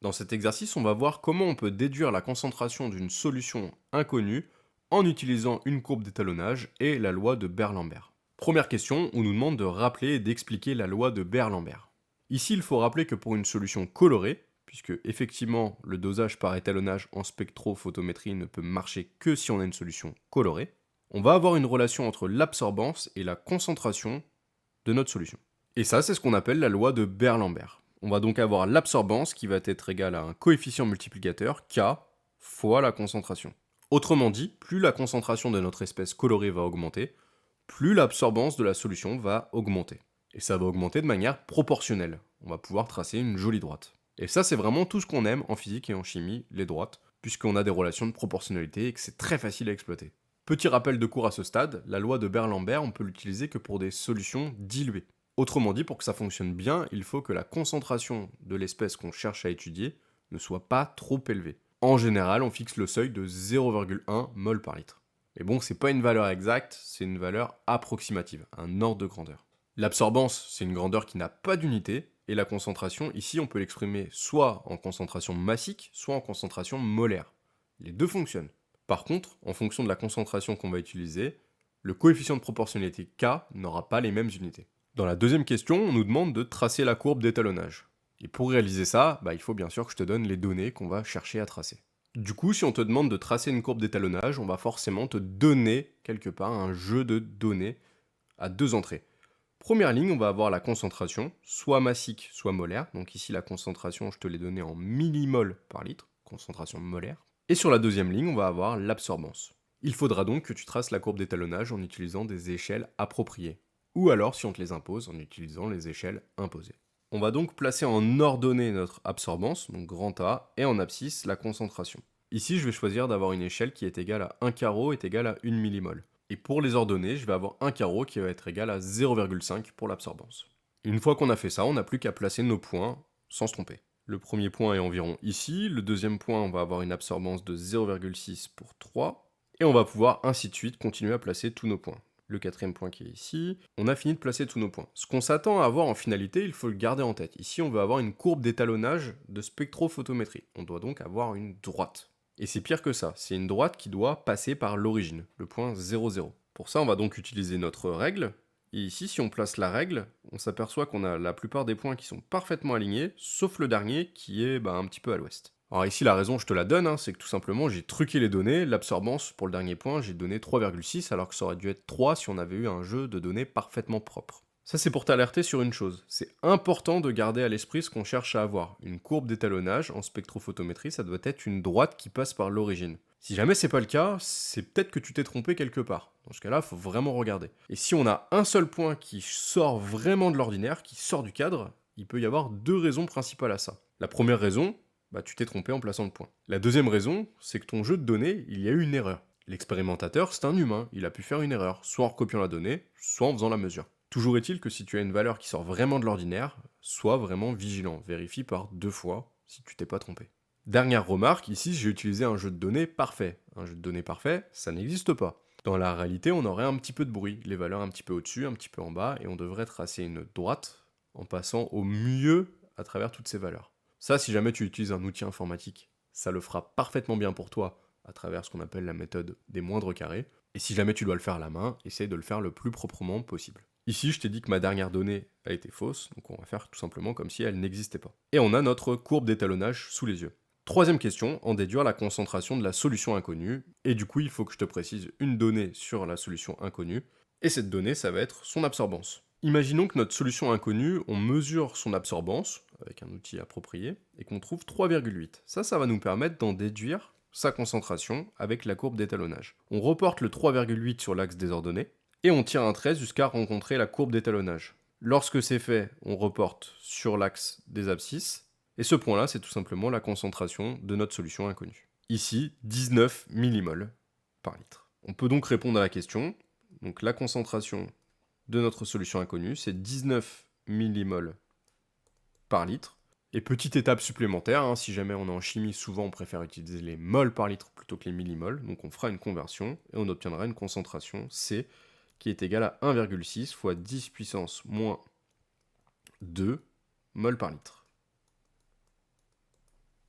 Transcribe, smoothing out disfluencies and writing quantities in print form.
Dans cet exercice, on va voir comment on peut déduire la concentration d'une solution inconnue en utilisant une courbe d'étalonnage et la loi de Beer-Lambert. Première question, on nous demande de rappeler et d'expliquer la loi de Beer-Lambert. Ici, il faut rappeler que pour une solution colorée, puisque effectivement le dosage par étalonnage en spectrophotométrie ne peut marcher que si on a une solution colorée, on va avoir une relation entre l'absorbance et la concentration de notre solution. Et ça, c'est ce qu'on appelle la loi de Beer-Lambert. On va donc avoir l'absorbance qui va être égale à un coefficient multiplicateur K fois la concentration. Autrement dit, plus la concentration de notre espèce colorée va augmenter, plus l'absorbance de la solution va augmenter. Et ça va augmenter de manière proportionnelle. On va pouvoir tracer une jolie droite. Et ça, c'est vraiment tout ce qu'on aime en physique et en chimie, les droites, puisqu'on a des relations de proportionnalité et que c'est très facile à exploiter. Petit rappel de cours à ce stade, la loi de Beer-Lambert, on peut l'utiliser que pour des solutions diluées. Autrement dit, pour que ça fonctionne bien, il faut que la concentration de l'espèce qu'on cherche à étudier ne soit pas trop élevée. En général, on fixe le seuil de 0,1 mol par litre. Mais bon, c'est pas une valeur exacte, c'est une valeur approximative, un ordre de grandeur. L'absorbance, c'est une grandeur qui n'a pas d'unité, et la concentration, ici, on peut l'exprimer soit en concentration massique, soit en concentration molaire. Les deux fonctionnent. Par contre, en fonction de la concentration qu'on va utiliser, le coefficient de proportionnalité K n'aura pas les mêmes unités. Dans la deuxième question, on nous demande de tracer la courbe d'étalonnage. Et pour réaliser ça, il faut bien sûr que je te donne les données qu'on va chercher à tracer. Du coup, si on te demande de tracer une courbe d'étalonnage, on va forcément te donner quelque part un jeu de données à deux entrées. Première ligne, on va avoir la concentration, soit massique, soit molaire. Donc ici, la concentration, je te l'ai donnée en millimoles par litre, concentration molaire. Et sur la deuxième ligne, on va avoir l'absorbance. Il faudra donc que tu traces la courbe d'étalonnage en utilisant des échelles appropriées. Ou alors si on te les impose en utilisant les échelles imposées. On va donc placer en ordonnée notre absorbance, donc grand A, et en abscisse la concentration. Ici, je vais choisir d'avoir une échelle qui est égale à 1 carreau est égale à 1 millimole. Et pour les ordonnées, je vais avoir un carreau qui va être égal à 0,5 pour l'absorbance. Une fois qu'on a fait ça, on n'a plus qu'à placer nos points sans se tromper. Le premier point est environ ici, le deuxième point, on va avoir une absorbance de 0,6 pour 3, et on va pouvoir ainsi de suite continuer à placer tous nos points. Le quatrième point qui est ici, on a fini de placer tous nos points. Ce qu'on s'attend à avoir en finalité, il faut le garder en tête. Ici, on veut avoir une courbe d'étalonnage de spectrophotométrie. On doit donc avoir une droite. Et c'est pire que ça, c'est une droite qui doit passer par l'origine, le point 0, 0. Pour ça, on va donc utiliser notre règle. Et ici, si on place la règle, on s'aperçoit qu'on a la plupart des points qui sont parfaitement alignés, sauf le dernier qui est un petit peu à l'ouest. Alors ici, la raison, je te la donne, c'est que tout simplement, j'ai truqué les données. L'absorbance, pour le dernier point, j'ai donné 3,6, alors que ça aurait dû être 3 si on avait eu un jeu de données parfaitement propre. Ça, c'est pour t'alerter sur une chose. C'est important de garder à l'esprit ce qu'on cherche à avoir. Une courbe d'étalonnage en spectrophotométrie, ça doit être une droite qui passe par l'origine. Si jamais c'est pas le cas, c'est peut-être que tu t'es trompé quelque part. Dans ce cas-là, il faut vraiment regarder. Et si on a un seul point qui sort vraiment de l'ordinaire, qui sort du cadre, il peut y avoir deux raisons principales à ça. La première raison, tu t'es trompé en plaçant le point. La deuxième raison, c'est que ton jeu de données, il y a eu une erreur. L'expérimentateur, c'est un humain, il a pu faire une erreur, soit en recopiant la donnée, soit en faisant la mesure. Toujours est-il que si tu as une valeur qui sort vraiment de l'ordinaire, sois vraiment vigilant, vérifie par deux fois si tu t'es pas trompé. Dernière remarque, ici j'ai utilisé un jeu de données parfait. Un jeu de données parfait, ça n'existe pas. Dans la réalité, on aurait un petit peu de bruit, les valeurs un petit peu au-dessus, un petit peu en bas, et on devrait tracer une droite en passant au mieux à travers toutes ces valeurs. Ça, si jamais tu utilises un outil informatique, ça le fera parfaitement bien pour toi à travers ce qu'on appelle la méthode des moindres carrés. Et si jamais tu dois le faire à la main, essaye de le faire le plus proprement possible. Ici, je t'ai dit que ma dernière donnée a été fausse, donc on va faire tout simplement comme si elle n'existait pas. Et on a notre courbe d'étalonnage sous les yeux. Troisième question, en déduire la concentration de la solution inconnue. Et du coup, il faut que je te précise une donnée sur la solution inconnue. Et cette donnée, ça va être son absorbance. Imaginons que notre solution inconnue, on mesure son absorbance avec un outil approprié et qu'on trouve 3,8. Ça va nous permettre d'en déduire sa concentration avec la courbe d'étalonnage. On reporte le 3,8 sur l'axe des ordonnées et on tire un trait jusqu'à rencontrer la courbe d'étalonnage. Lorsque c'est fait, on reporte sur l'axe des abscisses et ce point-là, c'est tout simplement la concentration de notre solution inconnue. Ici, 19 millimoles par litre. On peut donc répondre à la question. Donc la concentration de notre solution inconnue, c'est 19 millimoles par litre. Et petite étape supplémentaire, si jamais on est en chimie, souvent on préfère utiliser les moles par litre plutôt que les millimoles. Donc on fera une conversion et on obtiendra une concentration C qui est égale à 1,6 fois 10 puissance moins 2 moles par litre.